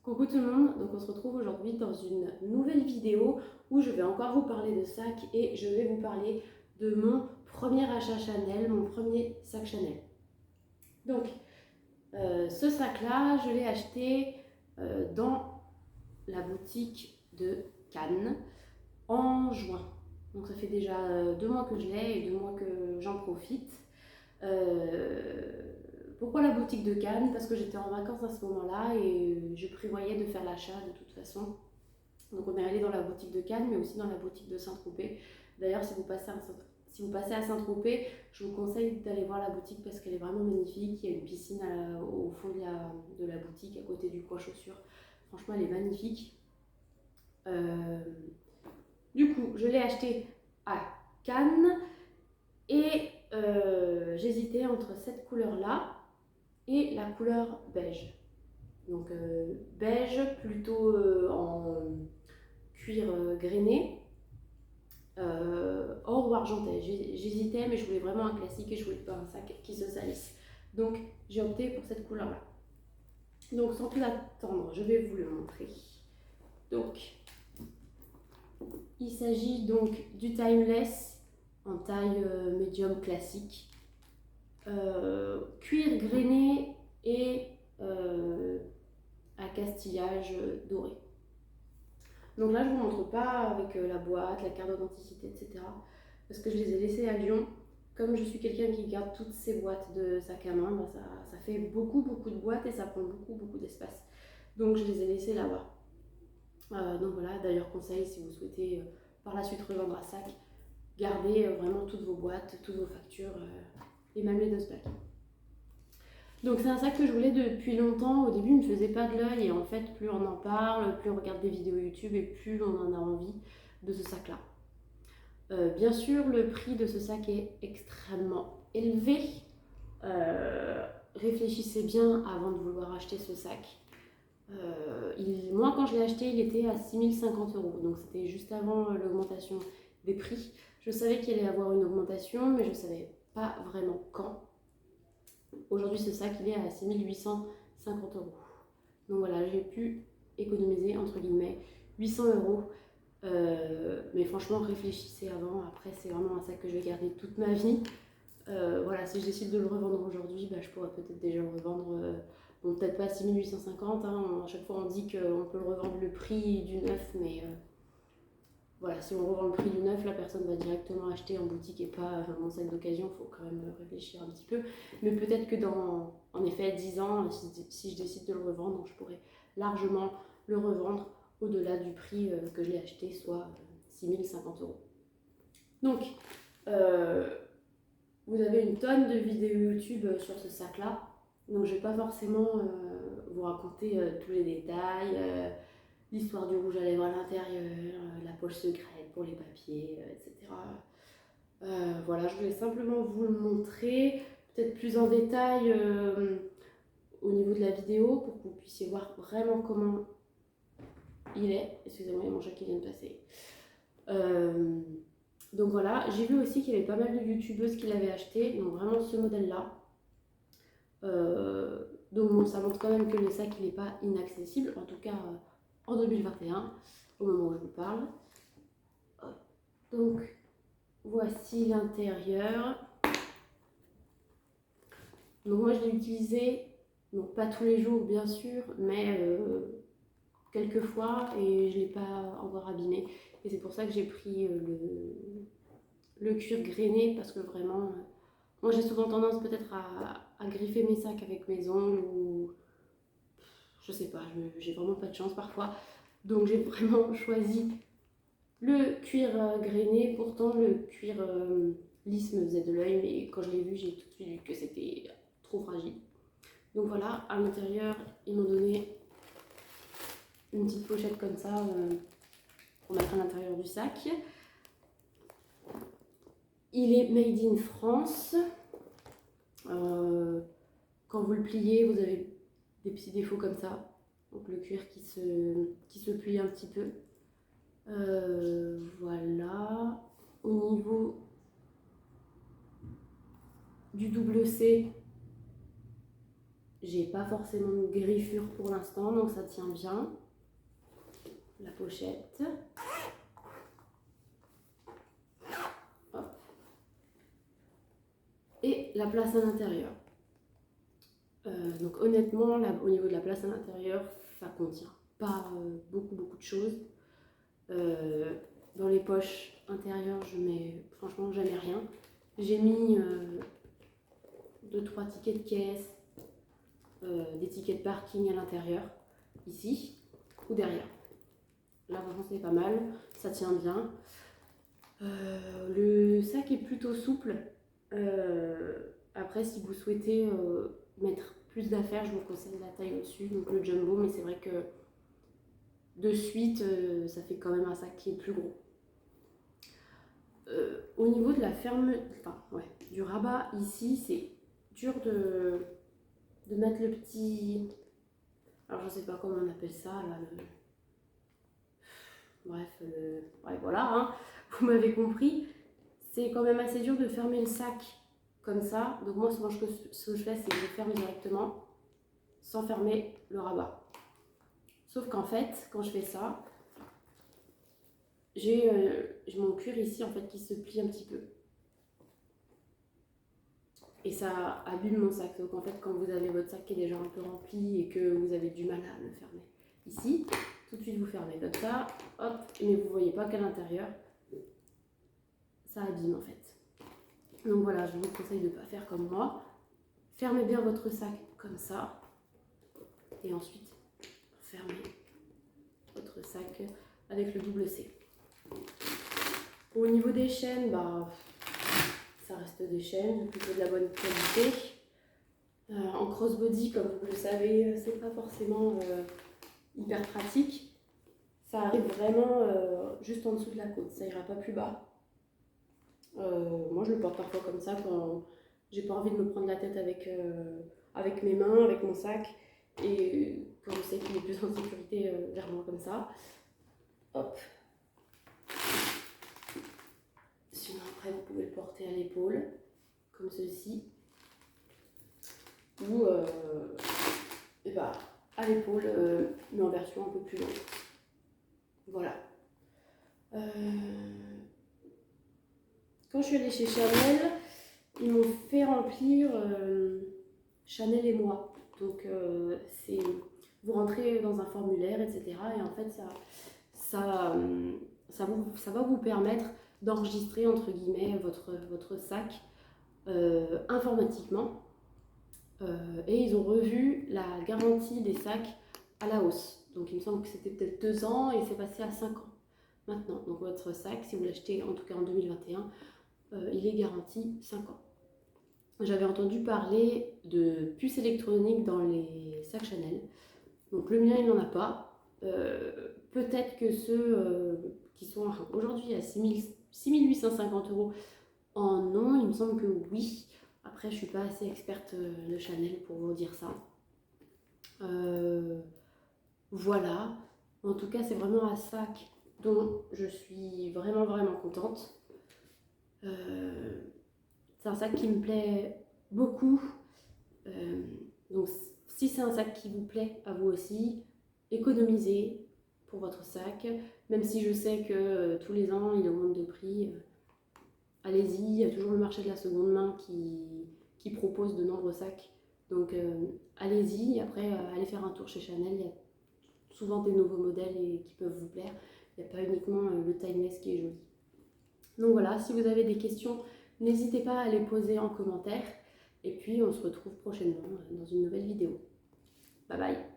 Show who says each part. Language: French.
Speaker 1: Coucou tout le monde, donc on se retrouve aujourd'hui dans une nouvelle vidéo où je vais encore vous parler de sacs et je vais vous parler de mon premier achat Chanel, mon premier sac Chanel. Donc ce sac là, je l'ai acheté dans la boutique de Cannes en juin. Donc ça fait déjà 2 mois que je l'ai et 2 mois que j'en profite. Pourquoi la boutique de Cannes? Parce que j'étais en vacances à ce moment-là et je prévoyais de faire l'achat de toute façon. Donc on est allé dans la boutique de Cannes mais aussi dans la boutique de Saint-Tropez. D'ailleurs si vous passez à Saint-Tropez, je vous conseille d'aller voir la boutique parce qu'elle est vraiment magnifique. Il y a une piscine au fond de la boutique à côté du coin chaussures. Franchement elle est magnifique. Du coup je l'ai acheté à Cannes et j'hésitais entre cette couleur-là et la couleur beige. Donc beige plutôt en cuir grainé, or ou argenté. J'hésitais mais je voulais vraiment un classique et je voulais pas un sac qui se salisse. Donc j'ai opté pour cette couleur-là. Donc sans plus attendre, je vais vous le montrer. Donc il s'agit donc du Timeless en taille médium classique. Cuir grainé et à castillage doré. Donc là je ne vous montre pas avec la boîte, la carte d'authenticité, etc. Parce que je les ai laissées à Lyon. Comme je suis quelqu'un qui garde toutes ces boîtes de sac à main, bah ça fait beaucoup de boîtes et ça prend beaucoup d'espace. Donc je les ai laissées là-bas. Donc voilà, d'ailleurs conseil si vous souhaitez par la suite revendre un sac, gardez vraiment toutes vos boîtes, toutes vos factures et même les 2 packs. Donc c'est un sac que je voulais depuis longtemps. Au début, il ne me faisait pas de l'œil et en fait, plus on en parle, plus on regarde des vidéos YouTube et plus on en a envie de ce sac-là. Bien sûr, le prix de ce sac est extrêmement élevé. Réfléchissez bien avant de vouloir acheter ce sac. Moi, quand je l'ai acheté, il était à 6050 €. Donc c'était juste avant l'augmentation des prix. Je savais qu'il allait y avoir une augmentation, mais je ne savais pas vraiment quand. Aujourd'hui, ce sac, il est à 6850 €. Donc voilà, j'ai pu économiser, entre guillemets, 800 €. Mais franchement, réfléchissez avant. Après, c'est vraiment un sac que je vais garder toute ma vie. Voilà, si je décide de le revendre aujourd'hui, bah, je pourrais peut-être déjà le revendre. Bon, peut-être pas à 6850 €. Hein, à chaque fois, on dit qu'on peut le revendre le prix du neuf, mais voilà, si on revend le prix du neuf, la personne va directement acheter en boutique et pas mon sac d'occasion. Il faut quand même réfléchir un petit peu. Mais peut-être que dans, en effet, 10 ans, si je décide de le revendre, je pourrais largement le revendre au-delà du prix que je l'ai acheté, soit 6050 €. Donc, vous avez une tonne de vidéos YouTube sur ce sac-là. Donc, je ne vais pas forcément vous raconter tous les détails. L'histoire du rouge à lèvres à l'intérieur, la poche secrète pour les papiers, etc. Voilà, je voulais simplement vous le montrer, peut-être plus en détail au niveau de la vidéo pour que vous puissiez voir vraiment comment il est. Excusez-moi, il y a mon chat qui vient de passer. Donc voilà, j'ai vu aussi qu'il y avait pas mal de youtubeuses qui l'avaient acheté, donc vraiment ce modèle-là. Donc bon, ça montre quand même que le sac il n'est pas inaccessible, en tout cas en 2021, au moment où je vous parle. Donc voici l'intérieur. Donc moi je l'ai utilisé, donc pas tous les jours bien sûr, mais quelques fois et je ne l'ai pas encore abîmé. Et c'est pour ça que j'ai pris le cuir grainé parce que vraiment, moi j'ai souvent tendance peut-être à griffer mes sacs avec mes ongles ou je sais pas, j'ai vraiment pas de chance parfois. Donc j'ai vraiment choisi le cuir grainé. Pourtant le cuir lisse me faisait de l'œil, mais quand je l'ai vu, j'ai tout de suite vu que c'était trop fragile. Donc voilà, à l'intérieur, ils m'ont donné une petite pochette comme ça pour mettre à l'intérieur du sac. Il est made in France. Quand vous le pliez, vous avez des petits défauts comme ça. Donc le cuir qui se plie un petit peu. Voilà. Au niveau du double C, J'ai pas forcément de griffure pour l'instant, donc ça tient bien. La pochette. Hop. Et la place à l'intérieur. Donc honnêtement, là, au niveau de la place à l'intérieur, ça contient pas beaucoup de choses. Dans les poches intérieures, je mets franchement jamais rien. J'ai mis 2-3 tickets de caisse, des tickets de parking à l'intérieur, ici ou derrière. Là franchement c'est pas mal, ça tient bien. Le sac est plutôt souple. Après, si vous souhaitez mettre plus d'affaires, je vous conseille la taille au-dessus, donc le jumbo, mais c'est vrai que de suite, ça fait quand même un sac qui est plus gros. Au niveau de la du rabat, ici, c'est dur de mettre le petit... Alors, je sais pas comment on appelle ça, là, bref, voilà, hein, vous m'avez compris. C'est quand même assez dur de fermer le sac comme ça. Donc moi, souvent, ce que je fais, c'est que je ferme directement sans fermer le rabat. Sauf qu'en fait, quand je fais ça, j'ai mon cuir ici en fait qui se plie un petit peu. Et ça abîme mon sac. Donc en fait, quand vous avez votre sac qui est déjà un peu rempli et que vous avez du mal à le fermer ici, tout de suite vous fermez comme ça, hop, mais vous voyez pas qu'à l'intérieur, ça abîme en fait. Donc voilà, je vous conseille de ne pas faire comme moi. Fermez bien votre sac comme ça. Et ensuite, fermez votre sac avec le double C. Au niveau des chaînes, bah, ça reste des chaînes, plutôt de la bonne qualité. En crossbody, comme vous le savez, c'est pas forcément hyper pratique. Ça arrive vraiment juste en dessous de la côte, ça ira pas plus bas. Moi je le porte parfois comme ça quand j'ai pas envie de me prendre la tête avec mes mains, avec mon sac, et quand je sais qu'il est plus en sécurité vers moi comme ça. Hop. Sinon après vous pouvez le porter à l'épaule, comme ceci, ou à l'épaule, mais en version un peu plus longue. Voilà. Quand je suis allée chez Chanel, ils m'ont fait remplir Chanel et moi. Donc vous rentrez dans un formulaire, etc. Et en fait, ça va vous permettre d'enregistrer entre guillemets votre sac informatiquement. Et ils ont revu la garantie des sacs à la hausse. Donc il me semble que c'était peut-être 2 ans et c'est passé à 5 ans maintenant. Donc votre sac, si vous l'achetez en tout cas en 2021, il est garanti 5 ans. J'avais entendu parler de puces électroniques dans les sacs Chanel. Donc le mien, il n'en a pas. Peut-être que ceux qui sont aujourd'hui à 6850 € en ont, il me semble que oui. Après, je ne suis pas assez experte de Chanel pour vous dire ça. Voilà. En tout cas, c'est vraiment un sac dont je suis vraiment contente. C'est un sac qui me plaît beaucoup. Donc si c'est un sac qui vous plaît à vous aussi, économisez pour votre sac. Même si je sais que tous les ans il augmente de prix, allez-y, il y a toujours le marché de la seconde main qui propose de nombreux sacs. Donc allez-y, après allez faire un tour chez Chanel, il y a souvent des nouveaux modèles qui peuvent vous plaire. Il n'y a pas uniquement le Timeless qui est joli. Donc voilà, si vous avez des questions, n'hésitez pas à les poser en commentaire. Et puis on se retrouve prochainement dans une nouvelle vidéo. Bye bye!